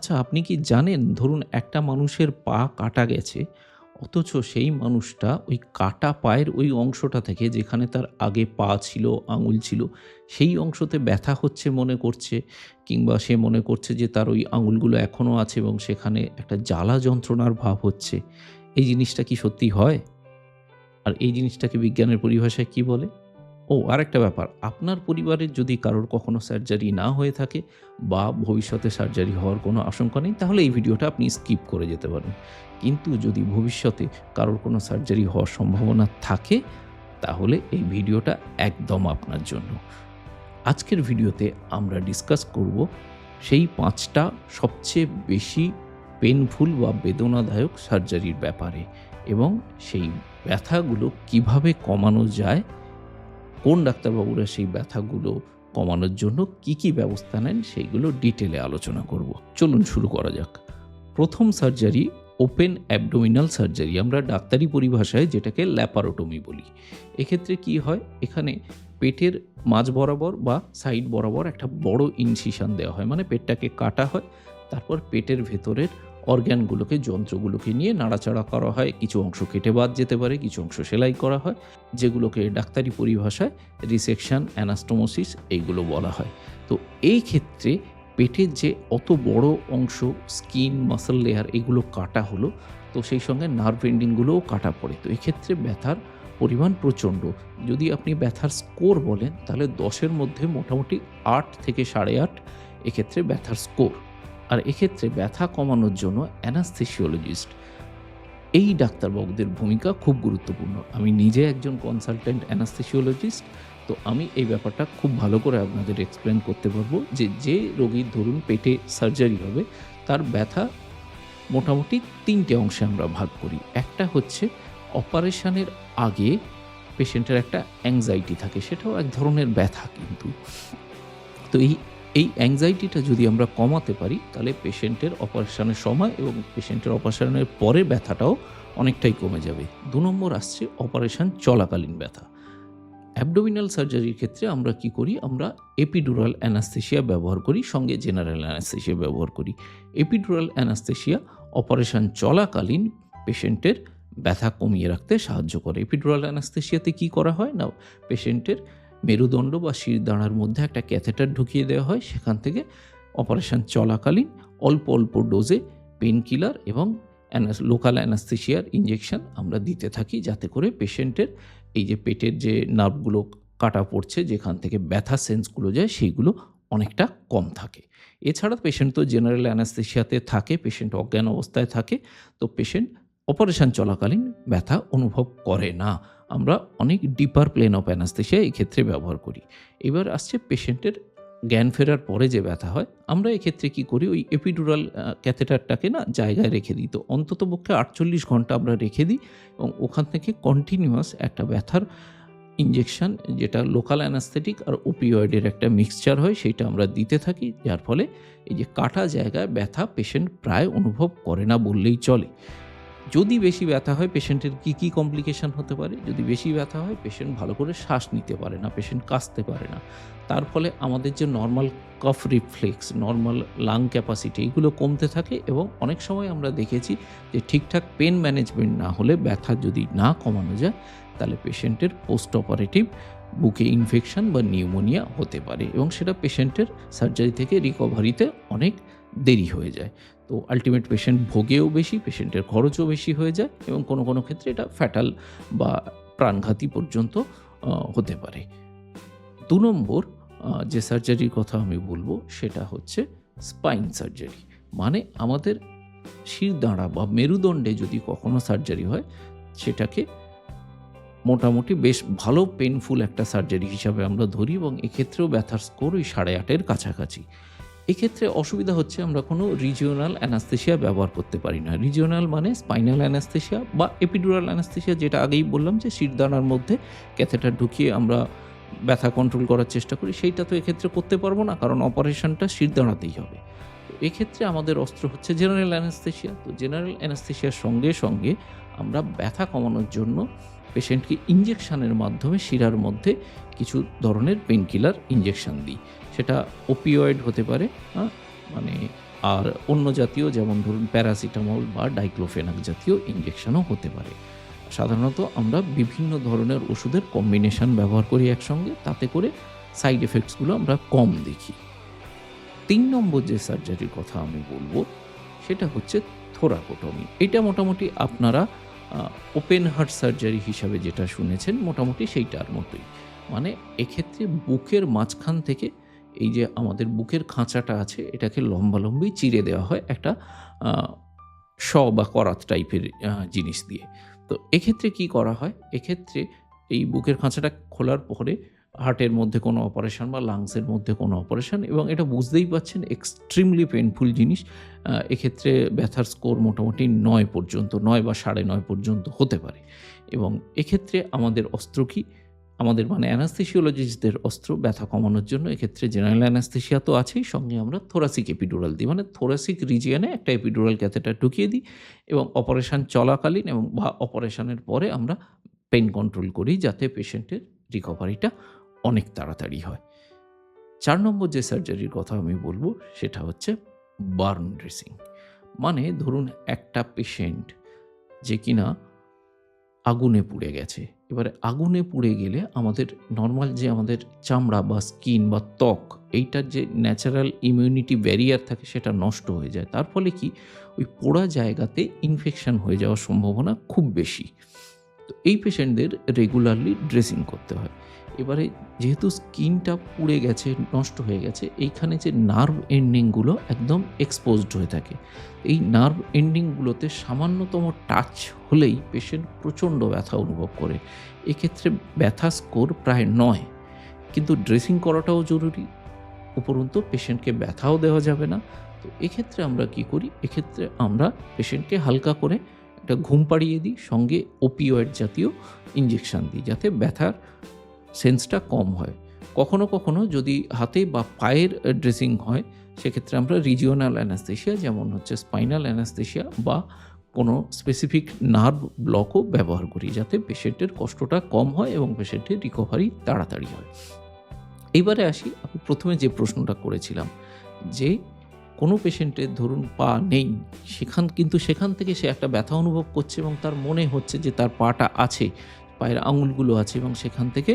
আচ্ছা, আপনি কি জানেন ধরুন একটা মানুষের পা কাটা গেছে, অথচ সেই মানুষটা ওই কাটা পায়ের ওই অংশটা থেকে যেখানে তার আগে পা ছিল, আঙুল ছিল, সেই অংশতে ব্যথা হচ্ছে মনে করছে, কিংবা সে মনে করছে যে তার ওই আঙুলগুলো এখনো আছে এবং সেখানে একটা জ্বালা যন্ত্রণার ভাব হচ্ছে। এই জিনিসটা কি সত্যি হয়? আর এই জিনিসটাকে বিজ্ঞানের পরিভাষায় কি বলে? ও আরেকটা ব্যাপার, আপনার পরিবারের যদি কারোর কখনো সার্জারি না হয়ে থাকে বা ভবিষ্যতে সার্জারি হওয়ার কোনো আশঙ্কা নেই, তাহলে এই ভিডিওটা আপনি স্কিপ করে যেতে পারেন। কিন্তু যদি ভবিষ্যতে কারোর কোনো সার্জারি হওয়ার সম্ভাবনা থাকে, তাহলে এই ভিডিওটা একদম আপনার জন্য। আজকের ভিডিওতে আমরা ডিসকাস করব সেই ৫টা সবচেয়ে বেশি পেইনফুল বা বেদনাদায়ক সার্জারির ব্যাপারে, এবং সেই ব্যথাগুলো কিভাবে কমানো যায়, কোন ডাক্তারবাবুরা সেই ব্যথাগুলো কমানোর জন্য কি ব্যবস্থা নেন, সেইগুলো ডিটেলে আলোচনা করব। চলুন শুরু করা যাক। প্রথম সার্জারি ওপেন অ্যাবডোমিনাল সার্জারি, আমরা ডাক্তারি পরিভাষায় যেটাকে ল্যাপারোটমি বলি। এক্ষেত্রে কি হয়, এখানে পেটের মাঝ বরাবর বা সাইড বরাবর একটা বড় ইনসিশন দেওয়া হয়, মানে পেটটাকে কাটা হয়, তারপর পেটের ভেতরের অর্গ্যানগুলোকে, যন্ত্রগুলোকে নিয়ে নাড়াচাড়া করা হয়। কিছু অংশ কেটে বাদ যেতে পারে, কিছু অংশ সেলাই করা হয়, যেগুলোকে ডাক্তারি পরিভাষায় রিসেকশন, অ্যানাস্টোমোসিস এইগুলো বলা হয়। তো এই ক্ষেত্রে পেটের যে অত বড় অংশ, স্কিন, মাসল লেয়ার, এগুলো কাটা হলো, তো সেই সঙ্গে নার্ভ এন্ডিংগুলোও কাটা পড়ে। তো এক্ষেত্রে ব্যথার পরিমাণ প্রচণ্ড। যদি আপনি ব্যথার স্কোর বলেন, তাহলে ১০-এর মধ্যে মোটামুটি ৮ থেকে ৮.৫ এক্ষেত্রে ব্যথার স্কোর। আর এক্ষেত্রে ব্যথা কমানোর জন্য অ্যানাস্থেসিওলজিস্ট, এই ডাক্তারবাবুদের ভূমিকা খুব গুরুত্বপূর্ণ। আমি নিজে একজন কনসালট্যান্ট অ্যানাস্থেসিওলজিস্ট, তো আমি এই ব্যাপারটা খুব ভালো করে আপনাদের এক্সপ্লেন করতে পারবো যে রোগীর ধরুন পেটে সার্জারি হবে, তার ব্যথা মোটামুটি ৩টে অংশে আমরা ভাগ করি। একটা হচ্ছে অপারেশনের আগে পেশেন্টের একটা অ্যাংজাইটি থাকে, সেটাও এক ধরনের ব্যথা কিন্তু। তো এই অ্যাংজাইটিটা যদি আমরা কমাতে পারি, তাহলে পেশেন্টের অপারেশনের সময় এবং পেশেন্টের অপারেশনের পরে ব্যথাটাও অনেকটাই কমে যাবে। ২ নম্বর আসছে অপারেশন চলাকালীন ব্যথা। অ্যাবডোমিনাল সার্জারির ক্ষেত্রে আমরা কি করি, আমরা এপিডুরাল অ্যানাস্থেসিয়া ব্যবহার করি, সঙ্গে জেনারেল অ্যানাস্থেসিয়া ব্যবহার করি। এপিডুরাল অ্যানাস্থেসিয়া অপারেশন চলাকালীন পেশেন্টের ব্যথা কমিয়ে রাখতে সাহায্য করে। এপিডুরাল অ্যানাস্থেসিয়াতে কি করা হয় না, পেশেন্টের মেরুদণ্ড বা শিরদাঁড়ার মধ্যে একটা ক্যাথেটার ঢুকিয়ে দেওয়া হয়, সেখান থেকে অপারেশন চলাকালীন অল্প অল্প ডোজে পেন কিলার এবং লোকাল অ্যানাস্থেসিয়ার ইঞ্জেকশন আমরা দিতে থাকি, যাতে করে পেশেন্টের এই যে পেটের যে নার্ভগুলো কাটা পড়ছে, যেখান থেকে ব্যথা সেন্সগুলো যায়, সেইগুলো অনেকটা কম থাকে। এছাড়া পেশেন্ট তো জেনারেল অ্যানাস্থেসিয়াতে থাকে, পেশেন্ট অজ্ঞান অবস্থায় থাকে, তো পেশেন্ট অপারেশন চলাকালীন ব্যথা অনুভব করে না। আমরা অনেক ডিপার প্লেন অফ অ্যানাস্থেসিয়া এই ক্ষেত্রে ব্যবহার করি। এবার আসছে পেশেন্টের জ্ঞান ফেরার পরে যে ব্যথা হয়, আমরা এক্ষেত্রে কী করি, ওই এপিডুরাল ক্যাথেটারটাকে না জায়গায় রেখে দিই। তো অন্ততপক্ষে ৪৮ ঘন্টা আমরা রেখে দিই, এবং ওখান থেকে কন্টিনিউয়াস একটা ব্যথার ইঞ্জেকশন, যেটা লোকাল অ্যানাস্থেটিক আর ওপিওয়েডের একটা মিক্সচার হয়, সেইটা আমরা দিতে থাকি, যার ফলে এই যে কাটা জায়গায় ব্যথা পেশেন্ট প্রায় অনুভব করে না বললেই চলে। যদি বেশি ব্যথা হয়, পেশেন্টের কী কমপ্লিকেশন হতে পারে, যদি বেশি ব্যথা হয়, পেশেন্ট ভালো করে শ্বাস নিতে পারে না, পেশেন্ট কাশতে পারে না। তার ফলে আমাদের যে নর্মাল কফ রিফ্লেক্স, নর্মাল লাং ক্যাপাসিটি, এগুলো কমতে থাকে, এবং অনেক সময় আমরা দেখেছি যে ঠিকঠাক পেন ম্যানেজমেন্ট না হলে, ব্যথা যদি না কমানো যায়, তাহলে পেশেন্টের পোস্ট অপারেটিভ বুকে ইনফেকশন বা নিউমোনিয়া হতে পারে, এবং সেটা পেশেন্টের সার্জারি থেকে রিকভারিতে অনেক দেরি হয়ে যায়। তো আলটিমেট পেশেন্ট ভোগেও বেশি, পেশেন্টের খরচও বেশি হয়ে যায়, এবং কোনো ক্ষেত্রে এটা ফ্যাটাল বা প্রাণঘাতী পর্যন্ত হতে পারে। ২ নম্বর যে সার্জারির কথা আমি বলবো, সেটা হচ্ছে স্পাইন সার্জারি। মানে আমাদের শিরদাঁড়া বা মেরুদণ্ডে যদি কখনো সার্জারি হয়, সেটাকে মোটামুটি বেশ ভালো পেইনফুল একটা সার্জারি হিসাবে আমরা ধরি, এবং এক্ষেত্রেও ব্যথার স্কোর ওই ৮.৫-এর কাছাকাছি। এক্ষেত্রে অসুবিধা হচ্ছে, আমরা কোনো রিজিওনাল অ্যানাস্থেসিয়া ব্যবহার করতে পারি না। রিজিওনাল মানে স্পাইনাল অ্যানাস্থেসিয়া বা এপিডুরাল অ্যানাস্থেসিয়া, যেটা আগেই বললাম যে শিরদাঁড়ার মধ্যে ক্যাথেটার ঢুকিয়ে আমরা ব্যথা কন্ট্রোল করার চেষ্টা করি, সেইটা তো এক্ষেত্রে করতে পারবো না, কারণ অপারেশনটা শিরদাঁড়াতেই হবে। তো এক্ষেত্রে আমাদের অস্ত্র হচ্ছে জেনারেল অ্যানাস্থেসিয়া। তো জেনারেল অ্যানাস্থেসিয়ার সঙ্গে সঙ্গে আমরা ব্যথা কমানোর জন্য পেশেন্টকে ইঞ্জেকশনের মাধ্যমে শিরার মধ্যে কিছু ধরনের পেনকিলার ইঞ্জেকশন দিই। সেটা ওপিওয়েড হতে পারে, মানে আর অন্য জাতীয় যেমন ধরুন প্যারাসিটামল বা ডাইক্লোফেনাক জাতীয় ইনজেকশনও হতে পারে। সাধারণত আমরা বিভিন্ন ধরনের ওষুধের কম্বিনেশন ব্যবহার করি একসঙ্গে, তাতে করে সাইড এফেক্টসগুলো আমরা কম দেখি। ৩ নম্বর যে সার্জারির কথা আমি বলবো সেটা হচ্ছে থোরাকোটমি। এটা মোটামুটি আপনারা ওপেন হার্ট সার্জারি হিসাবে যেটা শুনেছেন মোটামুটি সেইটার মতোই। মানে এক্ষেত্রে বুকের মাঝখান থেকে এই যে আমাদের বুকের খাঁচাটা আছে এটাকে লম্বালম্বি চিরে দেওয়া হয় একটা আ বা করাত টাইপের জিনিস দিয়ে। তো এক্ষেত্রে কি করা হয়? এক্ষেত্রে এই বুকের খাঁচাটা খোলার পরে হার্টের মধ্যে কোনো অপারেশন বা লাংসের মধ্যে কোনো অপারেশন, এবং এটা বুঝতেই পারছেন এক্সট্রিমলি পেইনফুল জিনিস। এক্ষেত্রে ব্যথার স্কোর মোটামুটি ৯ পর্যন্ত, ৯ বা ৯.৫ পর্যন্ত হতে পারে, এবং এক্ষেত্রে আমাদের অস্ত্র কি? আমাদের মানে অ্যানাস্থেসিওলজিস্টদের অস্ত্র ব্যথা কমানোর জন্য এক্ষেত্রে জেনারেল অ্যানাস্থেসিয়া তো আছেই, সঙ্গে আমরা থোরাসিক এপিডুরাল দিই। মানে থোরাসিক রিজিয়নে একটা এপিডুরাল ক্যাথেটার ঢুকিয়ে দিই, এবং অপারেশন চলাকালীন এবং বা অপারেশনের পরে আমরা পেইন কন্ট্রোল করি যাতে পেশেন্টের রিকভারিটা অনেক তাড়াতাড়ি হয়। ৪ নম্বর যে সার্জারির কথা আমি বলব সেটা হচ্ছে বার্ন ড্রেসিং। মানে ধরুন একটা পেশেন্ট যে কিনা আগুনে পুড়ে গেছে। এবারে আগুনে পুড়ে গেলে আমাদের নরমাল যে আমাদের চামড়া বা স্কিন বা ত্বক, এইটার যে ন্যাচারাল ইমিউনিটি ব্যারিয়ার থাকে সেটা নষ্ট হয়ে যায়। তার ফলে কি ওই পোড়া জায়গাতে ইনফেকশন হয়ে যাওয়ার সম্ভাবনা খুব বেশি। তো এই পেশেন্টদের রেগুলারলি ড্রেসিং করতে হয়। এবারে যেহেতু স্কিনটা পুড়ে গেছে, নষ্ট হয়ে গেছে, এইখানে যে নার্ভ এন্ডিংগুলো একদম এক্সপোজড হয়ে থাকে। এই নার্ভ এন্ডিংগুলোতে সামান্যতম টাচ হলেই পেশেন্ট প্রচণ্ড ব্যথা অনুভব করে। এক্ষেত্রে ব্যথা স্কোর প্রায় ৯, কিন্তু ড্রেসিং করাটাও জরুরি। উপরন্তু পেশেন্টকে ব্যথাও দেওয়া যাবে না। তো এক্ষেত্রে আমরা কি করি? এক্ষেত্রে আমরা পেশেন্টকে হালকা করে একটা ঘুম পাড়িয়ে দিই, সঙ্গে ওপিওয়েড জাতীয় ইনজেকশন দিই যাতে ব্যথার সেন্সটা কম হয়। কখনো কখনো যদি হাতে বা পায়ের ড্রেসিং হয় সেক্ষেত্রে আমরা রিজিওনাল অ্যানাস্থেসিয়া যেমন হচ্ছে স্পাইনাল অ্যানাস্থেসিয়া বা কোনো স্পেসিফিক নার্ভ ব্লকও ব্যবহার করি যাতে পেশেন্টের কষ্টটা কম হয় এবং পেশেন্টের রিকভারি তাড়াতাড়ি হয়। এইবারে আসি, আমি প্রথমে যে প্রশ্নটা করেছিলাম যে কোনো পেশেন্টের ধরুন পা নেই, কিন্তু সেখান থেকে সে একটা ব্যথা অনুভব করছে এবং তার মনে হচ্ছে যে তার পাটা আছে, পায়ের আঙুলগুলো আছে এবং সেখান থেকে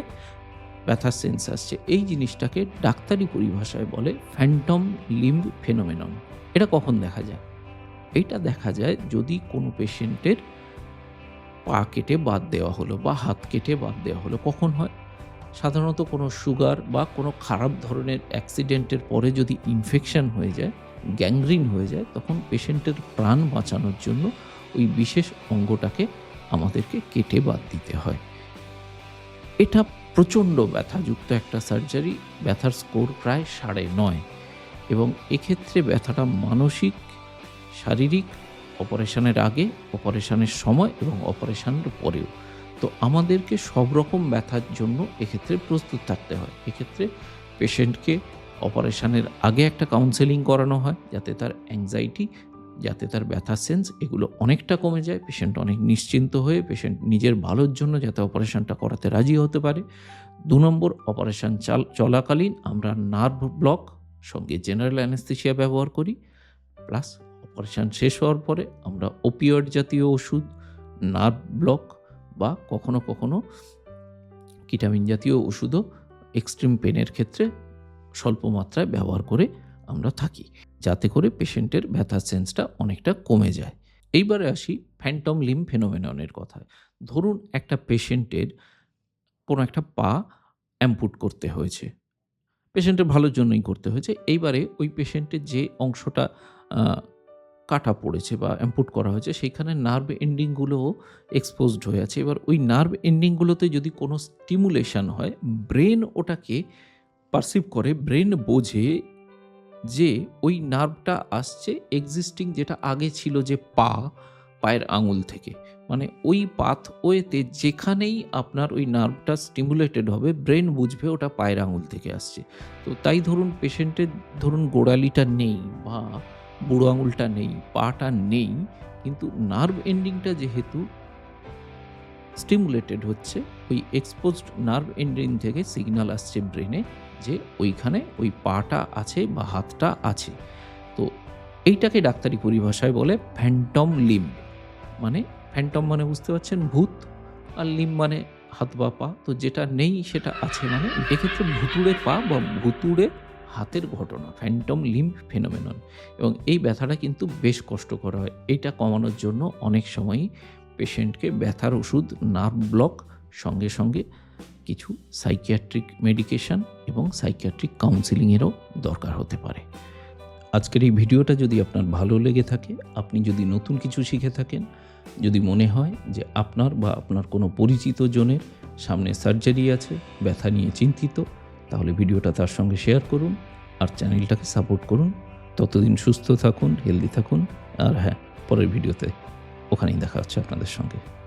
ব্যথার সেন্স আসছে। এই জিনিসটাকে ডাক্তারি পরিভাষায় বলে ফ্যান্টম লিম্ব ফেনোমেনন। এটা কখন দেখা যায়? এইটা দেখা যায় যদি কোনো পেশেন্টের পা কেটে বাদ দেওয়া হলো বা হাত কেটে বাদ দেওয়া হলো। কখন হয়? সাধারণত কোনো সুগার বা কোনো খারাপ ধরনের অ্যাক্সিডেন্টের পরে যদি ইনফেকশন হয়ে যায়, গ্যাংগ্রিন হয়ে যায়, তখন পেশেন্টের প্রাণ বাঁচানোর জন্য ওই বিশেষ অঙ্গটাকে আমাদেরকে কেটে বাদ দিতে হয়। এটা প্রচণ্ড ব্যথাযুক্ত একটা সার্জারি। ব্যথার স্কোর প্রায় ৯.৫, এবং এক্ষেত্রে ব্যথাটা মানসিক, শারীরিক, অপারেশনের আগে, অপারেশনের সময় এবং অপারেশনের পরেও। তো আমাদেরকে সব রকম ব্যথার জন্য এক্ষেত্রে প্রস্তুত থাকতে হয়। এক্ষেত্রে পেশেন্টকে অপারেশনের আগে একটা কাউন্সেলিং করানো হয় যাতে তার অ্যাংজাইটি, যাতে তার ব্যথার সেন্স এগুলো অনেকটা কমে যায়। পেশেন্ট অনেক নিশ্চিন্ত হয়ে পেশেন্ট নিজের ভালোর জন্য যাতে অপারেশনটা করাতে রাজি হতে পারে। ২ নম্বর, অপারেশন চলাকালীন আমরা নার্ভ ব্লক সঙ্গে জেনারেল অ্যানেস্থেসিয়া ব্যবহার করি। প্লাস অপারেশন শেষ হওয়ার পরে আমরা ওপিওয়েড জাতীয় ওষুধ, নার্ভ ব্লক বা কখনো কখনো কিটামিন জাতীয় ওষুধও এক্সট্রিম পেনের ক্ষেত্রে স্বল্প মাত্রায় ব্যবহার করে আমরা থাকি, যাতে করে পেশেন্টের ব্যথার সেন্সটা অনেকটা কমে যায়। এইবারে আসি ফ্যান্টম লিম্ব ফেনোমেননের কথায়। ধরুন একটা পেশেন্টের কোনো একটা পা অ্যাম্পুট করতে হয়েছে। পেশেন্টের ভালোর জন্যই করতে হয়েছে। এইবারে ওই পেশেন্টের যে অংশটা আ কাটা পড়েছে বা অ্যাম্পুট করা হয়েছে সেইখানে নার্ভ এন্ডিংগুলোও এক্সপোজড হয়ে আছে। এবার ওই নার্ভ এন্ডিংগুলোতে যদি কোনো স্টিমুলেশন হয়, ব্রেন ওটাকে পারসিভ করে, ব্রেন বোঝে যে ওই নার্ভটা আসছে এক্সিস্টিং যেটা আগে ছিল যে পায়ের আঙুল থেকে। মানে ওই পাথওয়েতে যেখানেই আপনার ওই নার্ভটা স্টিমুলেটেড হবে ব্রেন বুঝবে ওটা পায়ের আঙুল থেকে আসছে। তো তাই ধরুন পেশেন্টের ধরুন গোড়ালিটা নেই বা বুড়ো আঙুলটা নেই, পাটা নেই, কিন্তু নার্ভ এন্ডিংটা যেহেতু স্টিমুলেটেড হচ্ছে, ওই এক্সপোজড নার্ভ এন্ডিং থেকে সিগন্যাল আসছে ব্রেনে যে ওইখানে ওই পাটা আছে বা হাতটা আছে। তো এইটাকে ডাক্তারি পরিভাষায় বলে ফ্যান্টম লিম্ব। মানে ফ্যান্টম মানে বুঝতে পারছেন ভূত, আর লিম্ব মানে হাত বা পা। তো যেটা নেই সেটা আছে, মানে এক্ষেত্রে ভুতুড়ে পা বা ভুতুড়ে হাতের ঘটনা, ফ্যান্টম লিম্ব ফেনোমেনন। এবং এই ব্যথাটা কিন্তু বেশ কষ্টকর হয়। এইটা কমানোর জন্য অনেক সময়ই পেশেন্টকে ব্যথার ওষুধ, নার্ভ ব্লক, সঙ্গে সঙ্গে কিছু সাইকিয়াট্রিক মেডিকেশন এবং সাইকিয়াট্রিক কাউন্সেলিংয়েরও দরকার হতে পারে। আজকের এই ভিডিওটা যদি আপনার ভালো লেগে থাকে, আপনি যদি নতুন কিছু শিখে থাকেন, যদি মনে হয় যে আপনার বা আপনার কোনো পরিচিত জনের সামনে সার্জারি আছে, ব্যথা নিয়ে চিন্তিত, তাহলে ভিডিওটা তার সঙ্গে শেয়ার করুন আর চ্যানেলটাকে সাপোর্ট করুন। ততদিন সুস্থ থাকুন, হেলদি থাকুন। আর হ্যাঁ, পরের ভিডিওতে ওখানেই দেখা হচ্ছে আপনাদের সঙ্গে।